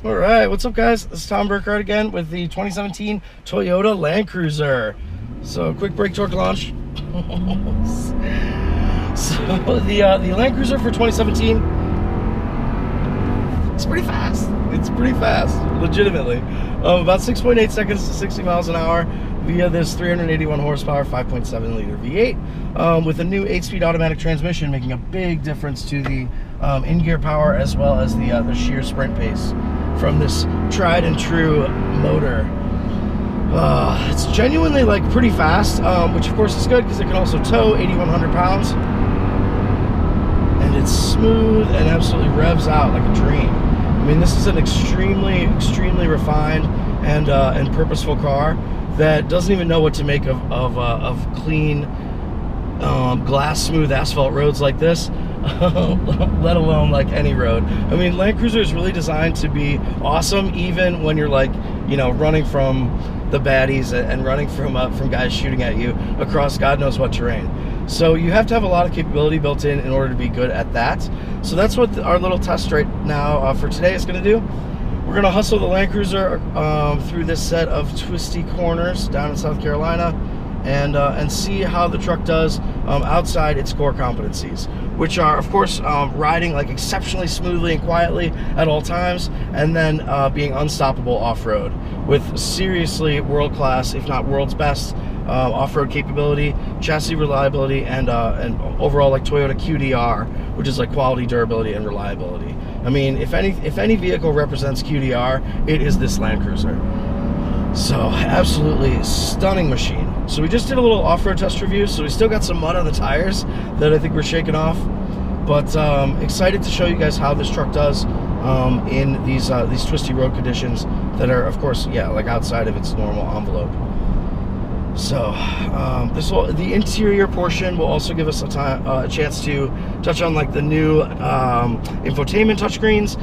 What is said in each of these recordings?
All right, what's up, guys? This is Tom Burkhardt again with the 2017 Toyota Land Cruiser. So, quick brake torque launch. So, the Land Cruiser for 2017, it's pretty fast. It's pretty fast, legitimately. About 6.8 seconds to 60 miles an hour via this 381 horsepower, 5.7 liter V8 with a new 8-speed automatic transmission, making a big difference to the in-gear power as well as the sheer sprint pace from this tried and true motor. It's genuinely like pretty fast, which of course is good because it can also tow 8,100 pounds, and it's smooth and absolutely revs out like a dream. I mean, this is an extremely refined and purposeful car that doesn't even know what to make of clean, glass smooth asphalt roads like this. Let alone like any road. I mean, Land Cruiser is really designed to be awesome even when you're like, you know, running from the baddies and running from guys shooting at you across God knows what terrain. So you have to have a lot of capability built in order to be good at that. So that's what our little test right now for today is going to do. We're going to hustle the Land Cruiser through this set of twisty corners down in South Carolina and see how the truck does outside its core competencies, which are, of course, riding like exceptionally smoothly and quietly at all times, and then being unstoppable off-road with seriously world-class, if not world's best, off-road capability, chassis reliability, and overall like Toyota QDR, which is like quality, durability, and reliability. I mean, if any vehicle represents QDR, it is this Land Cruiser. So, absolutely stunning machine. So we just did a little off-road test review, so we still got some mud on the tires that I think we're shaking off. But excited to show you guys how this truck does in these twisty road conditions that are, of course, yeah, like outside of its normal envelope. So the interior portion will also give us a chance to touch on like the new infotainment touchscreens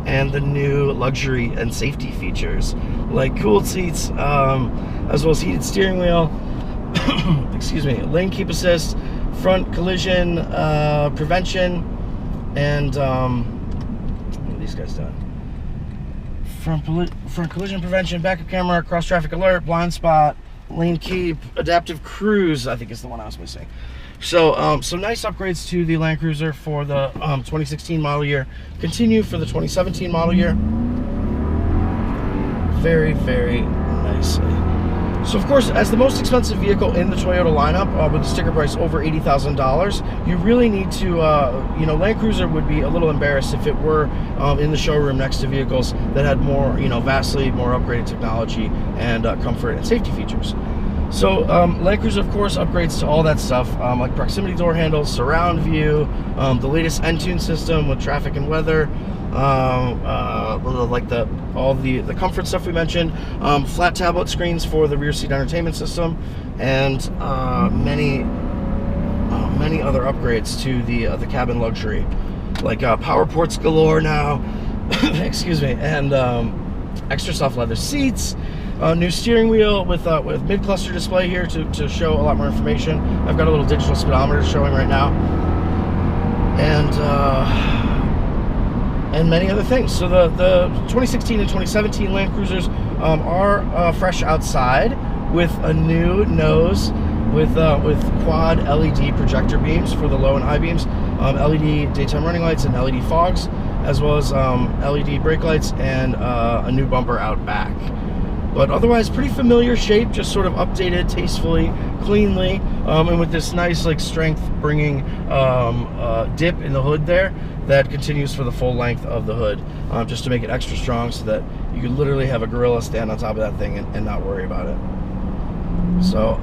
and the new luxury and safety features like cooled seats, as well as heated steering wheel, excuse me, lane keep assist, front collision prevention, and what are these guys doing? Front collision prevention, backup camera, cross traffic alert, blind spot, lane keep, adaptive cruise, I think is the one I was missing. So some nice upgrades to the Land Cruiser for the 2016 model year continue for the 2017 model year very nicely. So of course, as the most expensive vehicle in the Toyota lineup, with a sticker price over $80,000, you really need to, you know, Land Cruiser would be a little embarrassed if it were in the showroom next to vehicles that had more, you know, vastly more upgraded technology and comfort and safety features. So Land Cruiser, of course, upgrades to all that stuff, like proximity door handles, surround view, the latest Entune system with traffic and weather, like all the comfort stuff we mentioned, flat tablet screens for the rear seat entertainment system, and many other upgrades to the cabin luxury, like power ports galore now, excuse me, and extra soft leather seats. New steering wheel with mid-cluster display here to show a lot more information. I've got a little digital speedometer showing right now, and many other things. So the 2016 and 2017 Land Cruisers are fresh outside with a new nose with quad LED projector beams for the low and high beams, LED daytime running lights and LED fogs, as well as LED brake lights and a new bumper out back. But otherwise, pretty familiar shape, just sort of updated tastefully, cleanly, and with this nice like strength-bringing dip in the hood there that continues for the full length of the hood, just to make it extra strong so that you could literally have a gorilla stand on top of that thing and not worry about it. So,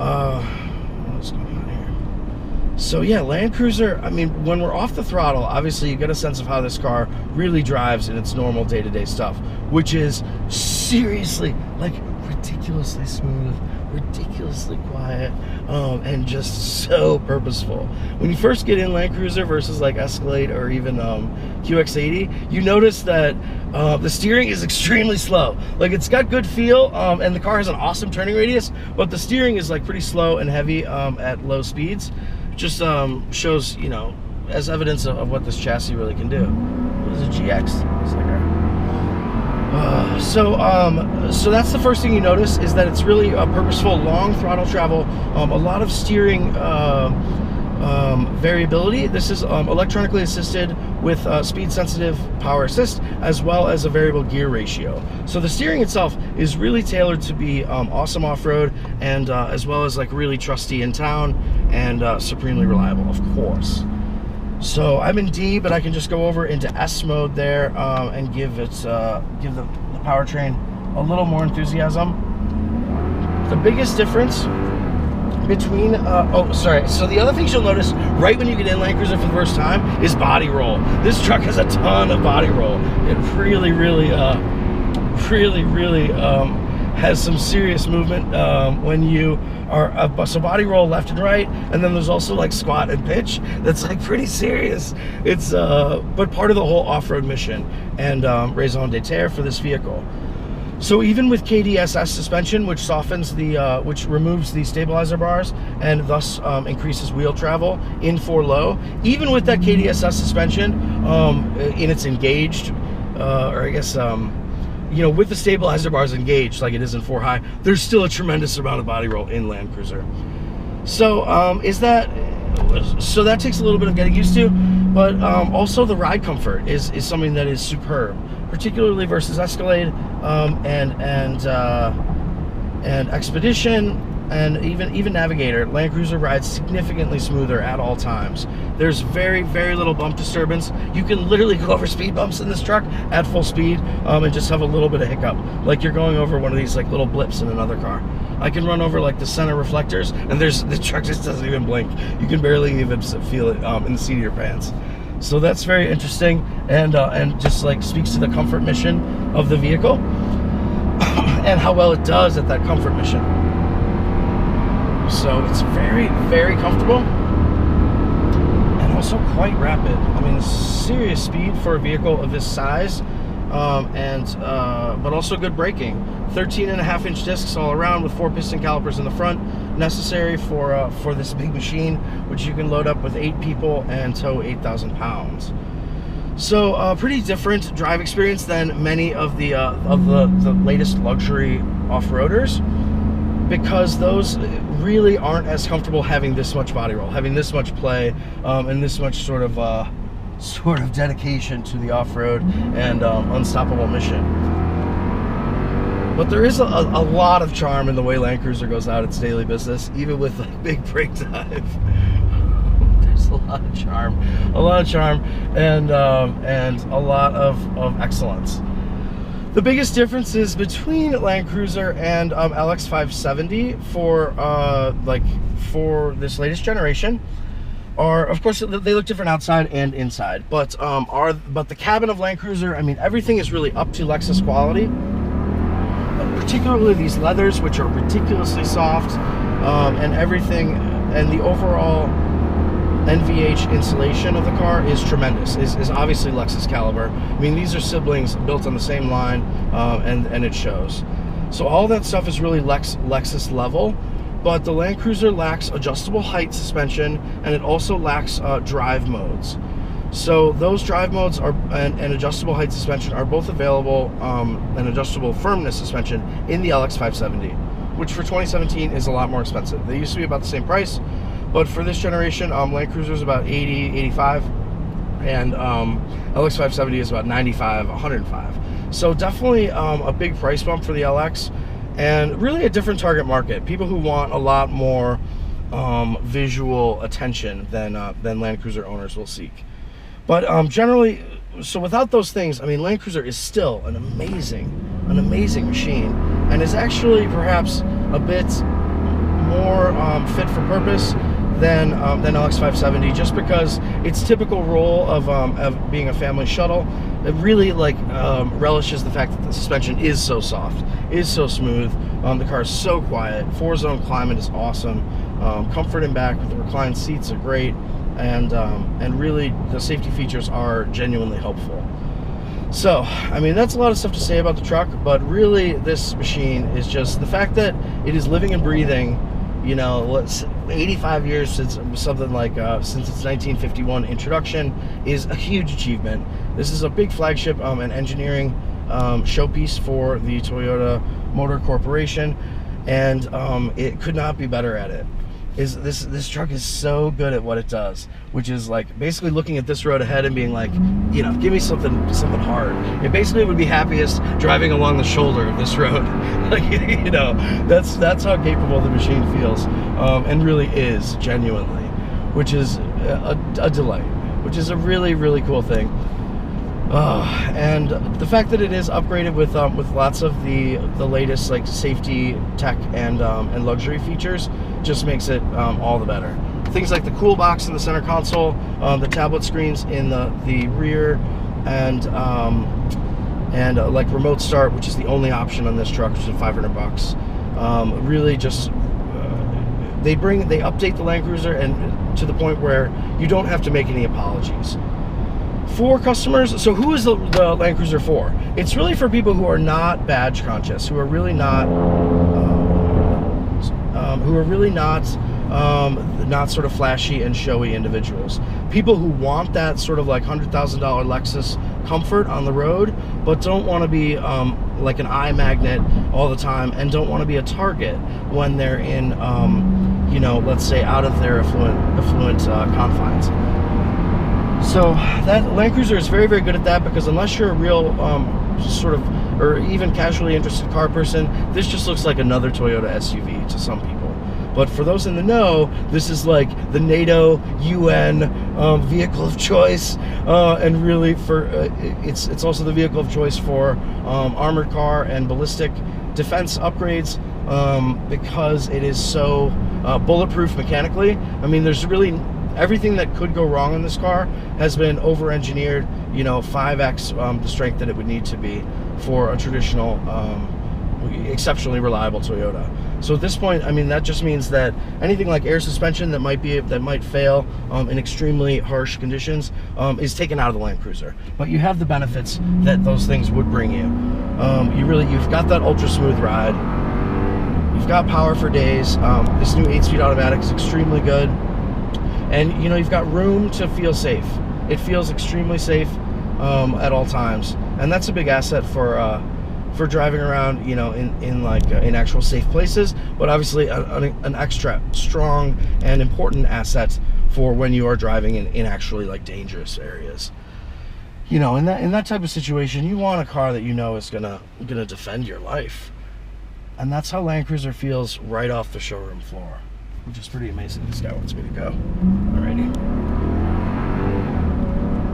what's going on here? So yeah, Land Cruiser, I mean, when we're off the throttle, obviously you get a sense of how this car really drives in its normal day-to-day stuff, which is seriously, like, ridiculously smooth, ridiculously quiet, and just so purposeful. When you first get in Land Cruiser versus like Escalade or even QX80, you notice that the steering is extremely slow. Like, it's got good feel, and the car has an awesome turning radius, but the steering is like pretty slow and heavy at low speeds. Just shows, you know, as evidence of what this chassis really can do. What is a GX? It's like So that's the first thing you notice, is that it's really a purposeful long throttle travel, a lot of steering variability. This is electronically assisted with speed sensitive power assist, as well as a variable gear ratio. So the steering itself is really tailored to be awesome off-road, and as well as like really trusty in town, and supremely reliable, of course. So I'm in D, but I can just go over into S mode there, and give the powertrain a little more enthusiasm. The biggest difference between so the other things you'll notice right when you get in Land Cruiser for the first time is body roll. This truck has a ton of body roll. It really has some serious movement when you are so body roll left and right, and then there's also like squat and pitch. That's like pretty serious. It's but part of the whole off-road mission and raison d'etre for this vehicle. So even with KDSS suspension, which softens which removes the stabilizer bars and thus increases wheel travel in 4 low, even with that KDSS suspension in its engaged, or I guess, you know, with the stabilizer bars engaged like it is in 4 high, there's still a tremendous amount of body roll in Land Cruiser. So so that takes a little bit of getting used to, but also the ride comfort is something that is superb, particularly versus Escalade and Expedition, and even Navigator. Land Cruiser rides significantly smoother at all times. There's very little bump disturbance. You can literally go over speed bumps in this truck at full speed and just have a little bit of hiccup, like you're going over one of these like little blips in another car. I can run over like the center reflectors, and the truck just doesn't even blink. You can barely even feel it in the seat of your pants. So that's very interesting, and just like speaks to the comfort mission of the vehicle and how well it does at that comfort mission. So it's very comfortable and also quite rapid. I mean, serious speed for a vehicle of this size, but also good braking. 13.5-inch discs all around with 4 piston calipers in the front, necessary for this big machine, which you can load up with 8 people and tow 8,000 pounds. So pretty different drive experience than many of the latest luxury off-roaders, because those really aren't as comfortable having this much body roll, having this much play, and this much sort of dedication to the off-road and unstoppable mission. But there is a lot of charm in the way Land Cruiser goes out its daily business, even with like big brake dive. There's a lot of charm, and a lot of excellence. The biggest differences between Land Cruiser and LX570 for this latest generation are, of course, they look different outside and inside, but the cabin of Land Cruiser, I mean, everything is really up to Lexus quality. Particularly these leathers, which are ridiculously soft, and everything, and the overall NVH insulation of the car is tremendous. Is obviously Lexus caliber. I mean, these are siblings built on the same line, and it shows. So all that stuff is really Lexus level, but the Land Cruiser lacks adjustable height suspension, and it also lacks drive modes. So those drive modes and adjustable height suspension are both available, and adjustable firmness suspension in the LX570, which for 2017 is a lot more expensive. They used to be about the same price, but for this generation, Land Cruiser is about 80, 85, and LX570 is about 95, 105. So definitely a big price bump for the LX, and really a different target market. People who want a lot more visual attention than Land Cruiser owners will seek. But generally, so without those things, I mean, Land Cruiser is still an amazing machine, and is actually perhaps a bit more fit for purpose than LX570, just because its typical role of being a family shuttle, it really relishes the fact that the suspension is so soft, is so smooth. The car is so quiet. 4-zone climate is awesome. Comfort in back with the reclined seats are great. And really the safety features are genuinely helpful. So, I mean, that's a lot of stuff to say about the truck, but really this machine is just the fact that it is living and breathing, you know, 85 years since something like since its 1951 introduction is a huge achievement. This is a big flagship and engineering showpiece for the Toyota Motor Corporation, and it could not be better at it. This truck is so good at what it does, which is like basically looking at this road ahead and being like, you know, give me something hard. It basically would be happiest driving along the shoulder of this road. Like, you know, that's how capable the machine feels, and really is genuinely, which is a delight, which is a really, really cool thing. And the fact that it is upgraded with lots of the latest like safety tech and luxury features just makes it all the better. Things like the cool box in the center console, the tablet screens in the rear, and like remote start, which is the only option on this truck, which is $500. Really just they update the Land Cruiser and to the point where you don't have to make any apologies. For customers, so who is the Land Cruiser for? It's really for people who are not badge conscious, who are really not not sort of flashy and showy individuals. People who want that sort of like $100,000 Lexus comfort on the road, but don't want to be like an eye magnet all the time, and don't want to be a target when they're in, you know, let's say out of their affluent confines. So that Land Cruiser is very, very good at that, because unless you're a real sort of, or even casually interested car person, this just looks like another Toyota SUV to some people. But for those in the know, this is like the NATO UN vehicle of choice, and really for it's also the vehicle of choice for armored car and ballistic defense upgrades, because it is so bulletproof mechanically. I mean, there's really everything that could go wrong in this car has been over-engineered, you know, 5x the strength that it would need to be for a traditional, exceptionally reliable Toyota. So at this point, I mean, that just means that anything like air suspension that might fail in extremely harsh conditions is taken out of the Land Cruiser. But you have the benefits that those things would bring you. You've got that ultra smooth ride. You've got power for days. This new 8-speed automatic is extremely good. And, you know, you've got room to feel safe. It feels extremely safe at all times. And that's a big asset for driving around, you know, in actual safe places, but obviously an extra strong and important asset for when you are driving in actually like dangerous areas. You know, in that type of situation, you want a car that you know is gonna defend your life. And that's how Land Cruiser feels right off the showroom floor, which is pretty amazing. This guy wants me to go. Alrighty.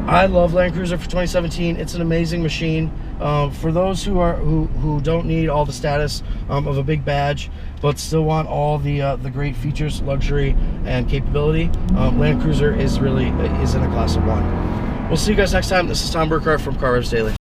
I love Land Cruiser for 2017. It's an amazing machine. For those who don't need all the status of a big badge, but still want all the great features, luxury, and capability, Land Cruiser is in a class of one. We'll see you guys next time. This is Tom Burkhardt from Car Revs Daily.